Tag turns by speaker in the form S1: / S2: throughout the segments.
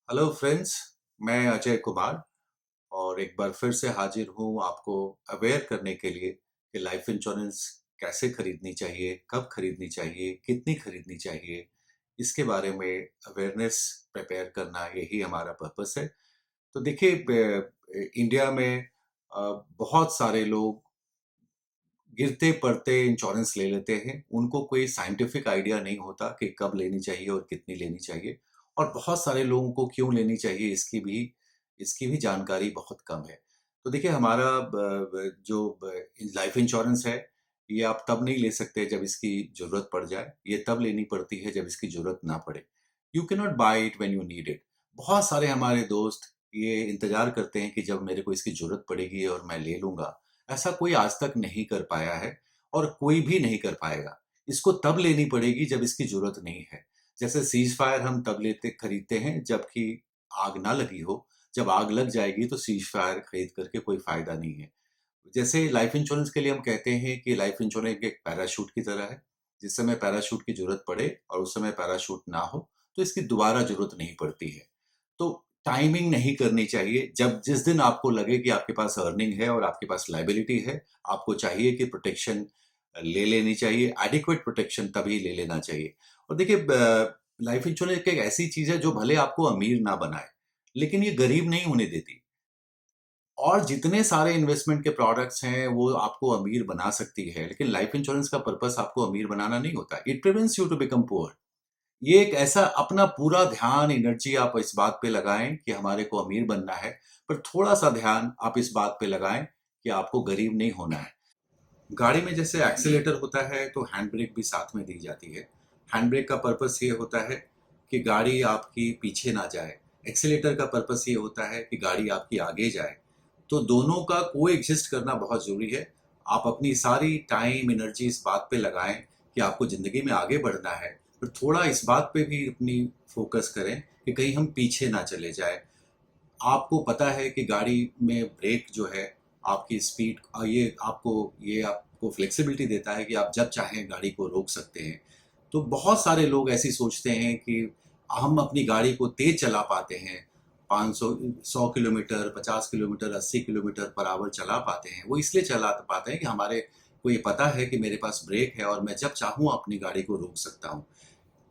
S1: Hello friends. मैं अजय कुमार और एक बार फिर से हाजिर हूँ आपको अवेयर करने के लिए कि लाइफ इंश्योरेंस कैसे खरीदनी चाहिए, कब खरीदनी चाहिए, कितनी खरीदनी चाहिए। इसके बारे में अवेयरनेस प्रिपेयर करना यही हमारा पर्पस है। तो देखिए इंडिया में बहुत सारे लोग गिरते पड़ते इंश्योरेंस ले लेते हैं। उनको कोई साइंटिफिक आइडिया नहीं होता कि कब लेनी चाहिए और कितनी लेनी चाहिए, और बहुत सारे लोगों को क्यों लेनी चाहिए इसकी भी जानकारी बहुत कम है। तो देखिए हमारा जो लाइफ इंश्योरेंस है, ये आप तब नहीं ले सकते जब इसकी ज़रूरत पड़ जाए। ये तब लेनी पड़ती है जब इसकी ज़रूरत ना पड़े। You can not buy it when you need it. बहुत सारे हमारे दोस्त ये इंतज़ार करते हैं कि जब मेरे को इसकी ज़रूरत पड़ेगी और मैं ले लूँगा। ऐसा कोई आज तक नहीं कर पाया है और कोई भी नहीं कर पाएगा। इसको तब लेनी पड़ेगी जब इसकी ज़रूरत नहीं है। जैसे सीज़ फायर हम तब लेते खरीदते हैं जबकि आग ना लगी हो। जब आग लग जाएगी तो सीज़ फायर खरीद कर के कोई फ़ायदा नहीं है। जैसे लाइफ इंश्योरेंस के लिए हम कहते हैं कि लाइफ इंश्योरेंस एक पैराशूट की तरह है। जिस समय पैराशूट की ज़रूरत पड़े और उस समय पैराशूट ना हो, तो इसकी दोबारा ज़रूरत नहीं पड़ती है। तो टाइमिंग नहीं करनी चाहिए। जब जिस दिन आपको लगे कि आपके पास अर्निंग है और आपके पास लायबिलिटी है, आपको चाहिए कि प्रोटेक्शन ले लेनी चाहिए, एडिक्वेट प्रोटेक्शन तभी ले लेना चाहिए। और देखिए लाइफ इंश्योरेंस एक ऐसी चीज़ है जो भले आपको अमीर ना बनाए, लेकिन ये गरीब नहीं होने देती। और जितने सारे इन्वेस्टमेंट के प्रोडक्ट्स हैं, वो आपको अमीर बना सकती है, लेकिन लाइफ इंश्योरेंस का पर्पस आपको अमीर बनाना नहीं होता। It prevents you to become poor. ये एक ऐसा अपना पूरा ध्यान, एनर्जी आप इस बात पे लगाएँ कि हमारे को अमीर बनना है, पर थोड़ा-सा ध्यान आप इस बात पे लगाएँ कि आपको गरीब नहीं होना है। गाड़ी में जैसे एक्सीलेटर होता है, तो हैंड ब्रेक भी साथ में दी जाती है। हैंड ब्रेक का पर्पस ये होता है कि गाड़ी आपकी पीछे ना जाए। एक्सीलेटर का पर्पस ये होता है कि गाड़ी आपकी आगे जाए। तो दोनों का कोएग्जिस्ट करना बहुत ज़रूरी है। आप अपनी सारी टाइम, एनर्जी इस बात पे लगाएँ कि आपको ज़िंदगी में आगे बढ़ना है, पर थोड़ा इस बात पे भी अपनी फ़ोकस करें कि कहीं हम पीछे ना चले जाएँ। आपको पता है कि गाड़ी में ब्रेक जो है, आपकी स्पीड ये आपको फ्लेक्सिबिलिटी देता है कि आप जब चाहें गाड़ी को रोक सकते हैं। तो बहुत सारे लोग ऐसे सोचते हैं कि हम अपनी गाड़ी को तेज़ चला पाते हैं, 500 100 kilometre, 50 kilometre, 80 kilometre per hour चला पाते हैं। वो इसलिए चला पाते हैं कि हमारे को ये पता है कि मेरे पास ब्रेक है और मैं जब चाहूँ अपनी गाड़ी को रोक सकता हूँ।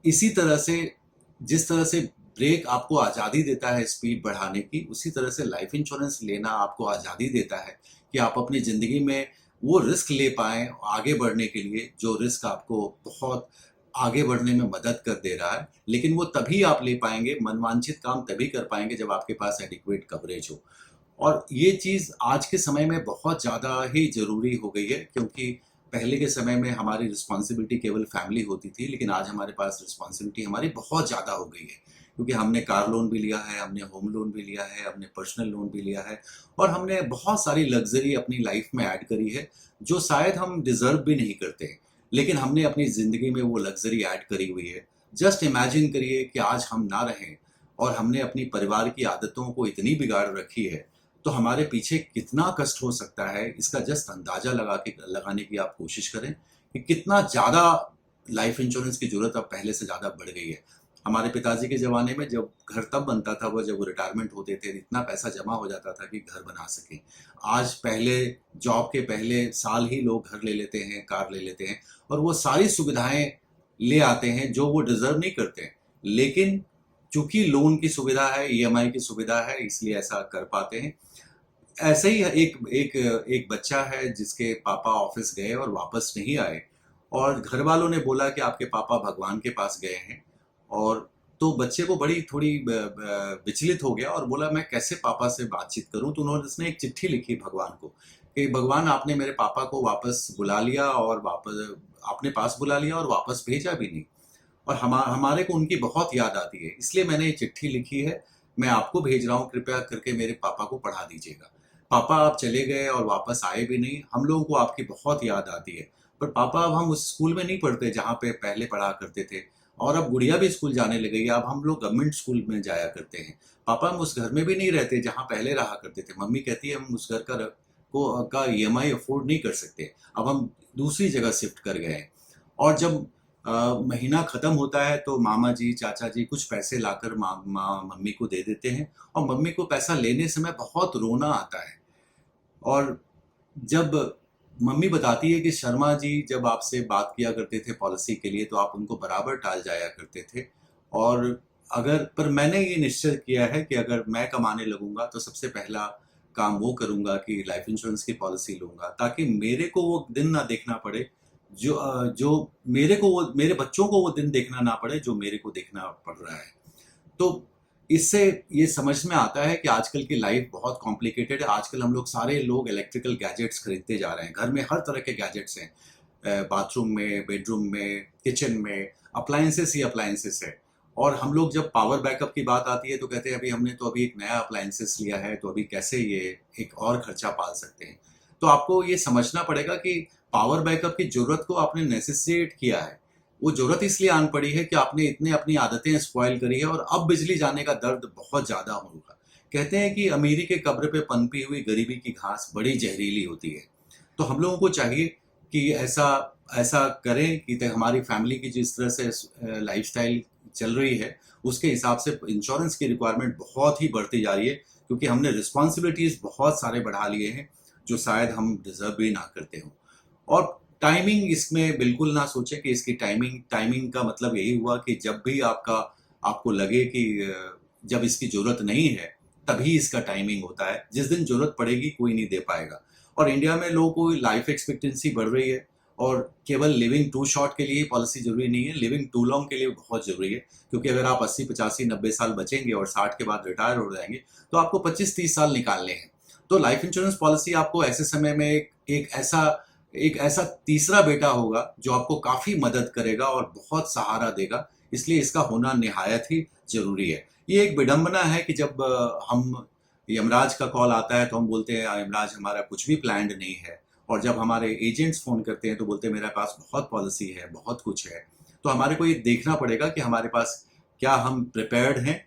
S1: इसी तरह से जिस तरह से ब्रेक आपको आज़ादी देता है स्पीड बढ़ाने की, उसी तरह से लाइफ इंश्योरेंस लेना आपको आज़ादी देता है कि आप अपनी ज़िंदगी में वो रिस्क ले पाएँ आगे बढ़ने के लिए, जो रिस्क आपको बहुत आगे बढ़ने में मदद कर दे रहा है। लेकिन वो तभी आप ले पाएँगे, मनवांछित काम तभी कर पाएँगे जब आपके पास एडिक्वेट कवरेज हो। और ये चीज़ आज के समय में बहुत ज़्यादा ही ज़रूरी हो गई है, क्योंकि पहले के समय में हमारी रिस्पॉन्सिबिलिटी केवल फैमिली होती थी, लेकिन आज हमारे पास रिस्पॉन्सिबिलिटी हमारी बहुत ज़्यादा हो गई है। क्योंकि हमने कार लोन भी लिया है, हमने होम लोन भी लिया है, हमने पर्सनल लोन भी लिया है, और हमने बहुत सारी लग्ज़री अपनी लाइफ़ में ऐड करी है, जो शायद हम डिज़र्व भी नहीं करते हैं। लेकिन हमने अपनी ज़िंदगी में वो लग्ज़री ऐड करी हुई है। जस्ट इमेजिन करिए कि आज हम ना रहें और हमने अपनी परिवार की आदतों को इतनी बिगाड़ रखी है, तो हमारे पीछे कितना कष्ट हो सकता है, इसका जस्ट अंदाज़ा लगाने की आप कोशिश करें कि कितना ज़्यादा लाइफ इंश्योरेंस की ज़रूरत अब पहले से ज़्यादा बढ़ गई है। हमारे पिताजी के ज़माने में जब घर तब बनता था, वो जब वो रिटायरमेंट होते थे, इतना पैसा जमा हो जाता था कि घर बना सकें। आज पहले जॉब के पहले साल ही लोग घर ले लेते हैं, कार ले लेते हैं, और वो सारी सुविधाएँ ले आते हैं जो वो डिज़र्व नहीं करते हैं। लेकिन चूँकि लोन की सुविधा है, ईएमआई की सुविधा है, इसलिए ऐसा कर पाते हैं। ऐसे ही एक एक एक बच्चा है जिसके पापा ऑफिस गए और वापस नहीं आए, और घर वालों ने बोला कि आपके पापा भगवान के पास गए हैं। और तो बच्चे को बड़ी थोड़ी विचलित हो गया और बोला मैं कैसे पापा से बातचीत करूं। तो उन्होंने उसने एक चिट्ठी लिखी भगवान को कि भगवान आपने मेरे पापा को वापस बुला लिया और वापस आपने पास बुला लिया और वापस भेजा भी नहीं, और हमारे को उनकी बहुत याद आती है, इसलिए मैंने ये चिट्ठी लिखी है। मैं आपको भेज रहा हूँ, कृपया करके मेरे पापा को पढ़ा दीजिएगा। पापा आप चले गए और वापस आए भी नहीं, हम लोगों को आपकी बहुत याद आती है। पर पापा अब हम उस स्कूल में नहीं पढ़ते जहाँ पे पहले पढ़ा करते थे, और अब गुड़िया भी स्कूल जाने लग गई है, अब हम लोग गवर्नमेंट स्कूल में जाया करते हैं। पापा हम उस घर में भी नहीं रहते जहाँ पहले रहा करते थे। मम्मी कहती है हम उस घर का ईएमआई अफोर्ड नहीं कर सकते, अब हम दूसरी जगह शिफ्ट कर गए हैं। और जब महीना खत्म होता है तो मामा जी चाचा जी कुछ पैसे लाकर मम्मी को दे देते हैं, और मम्मी को पैसा लेने समय बहुत रोना आता है। और जब मम्मी बताती है कि शर्मा जी जब आपसे बात किया करते थे पॉलिसी के लिए तो आप उनको बराबर टाल जाया करते थे, और अगर पर मैंने ये निश्चय किया है कि अगर मैं कमाने लगूंगा तो सबसे पहला काम वो करूंगा कि लाइफ इंश्योरेंस की पॉलिसी लूंगा, ताकि मेरे को वो दिन ना देखना पड़े जो मेरे बच्चों को वो दिन देखना ना पड़े जो मेरे को देखना पड़ रहा है। तो इससे ये समझ में आता है कि आजकल की लाइफ बहुत कॉम्प्लिकेटेड है। आजकल हम लोग सारे लोग इलेक्ट्रिकल गैजेट्स खरीदते जा रहे हैं, घर में हर तरह के गैजेट्स हैं, बाथरूम में, बेडरूम में, किचन में, अप्लायंसेस ही अप्लायंसेस है। और हम लोग जब पावर बैकअप की बात आती है तो कहते हैं अभी हमने तो अभी एक नया अप्लायंसेस लिया है तो अभी कैसे ये एक और खर्चा पाल सकते हैं। तो आपको ये समझना पड़ेगा कि पावर बैकअप की जरूरत को आपने नेसेसिटेट किया है। वो जरूरत इसलिए आन पड़ी है कि आपने इतने अपनी आदतें स्पॉइल करी है, और अब बिजली जाने का दर्द बहुत ज्यादा होगा। कहते हैं कि अमीरी के कब्र पे पनपी हुई गरीबी की घास बड़ी जहरीली होती है। तो हम लोगों को चाहिए कि ऐसा ऐसा करें कि हमारी फैमिली की जिस तरह से लाइफस्टाइल चल रही है उसके हिसाब से इंश्योरेंस की रिक्वायरमेंट बहुत ही बढ़ती जा रही है, क्योंकि हमने रिस्पॉन्सिबिलिटीज बहुत सारे बढ़ा लिए हैं जो शायद हम डिजर्व भी ना करते हो। और टाइमिंग इसमें बिल्कुल ना सोचें कि इसकी टाइमिंग टाइमिंग का मतलब यही हुआ कि जब भी आपको लगे कि जब इसकी जरूरत नहीं है तभी इसका टाइमिंग होता है। जिस दिन जरूरत पड़ेगी कोई नहीं दे पाएगा। और इंडिया में लोगों को लाइफ एक्सपेक्टेंसी बढ़ रही है, और केवल लिविंग टू शॉर्ट के लिए पॉलिसी जरूरी नहीं है, लिविंग टू लॉन्ग के लिए बहुत जरूरी है। क्योंकि अगर आप 80 85 90 साल बचेंगे और 60 के बाद रिटायर हो जाएंगे तो आपको 25 30 साल निकालने हैं। तो लाइफ इंश्योरेंस पॉलिसी आपको ऐसे समय में एक ऐसा तीसरा बेटा होगा जो आपको काफी मदद करेगा और बहुत सहारा देगा। इसलिए इसका होना निहायत ही जरूरी है। ये एक विडंबना है कि जब हम यमराज का कॉल आता है तो हम बोलते हैं यमराज हमारा कुछ भी प्लान्ड नहीं है, और जब हमारे एजेंट्स फोन करते हैं तो बोलते हैं मेरे पास बहुत पॉलिसी है, बहुत कुछ है। तो हमारे को ये देखना पड़ेगा कि हमारे पास क्या हम प्रिपेयर्ड हैं,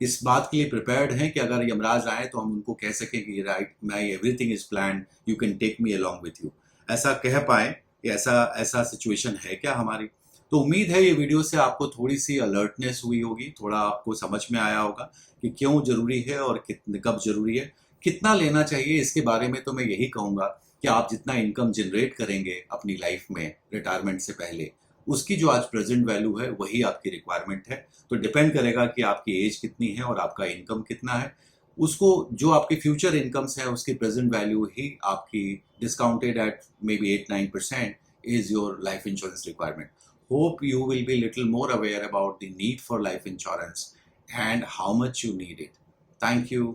S1: इस बात के लिए प्रिपेयर्ड हैं कि अगर यमराज आए तो हम उनको कह सकें कि right my everything is plan, you can take me along with you, ऐसा कह पाए कि ऐसा ऐसा सिचुएशन है क्या हमारी। तो उम्मीद है ये वीडियो से आपको थोड़ी सी अलर्टनेस हुई होगी, थोड़ा आपको समझ में आया होगा कि क्यों जरूरी है और कितने कब जरूरी है, कितना लेना चाहिए। इसके बारे में तो मैं यही कहूँगा कि आप जितना इनकम जनरेट करेंगे अपनी लाइफ में रिटायरमेंट से पहले, उसकी जो आज प्रेजेंट वैल्यू है वही आपकी रिक्वायरमेंट है। तो डिपेंड करेगा कि आपकी एज कितनी है और आपका इनकम कितना है, उसको जो आपकी फ्यूचर इनकम्स है उसकी प्रेजेंट वैल्यू ही आपकी discounted eight may be 8 9% is your life insurance requirement. Hope you will be little more aware about the need for life insurance and how much you need it. Thank you.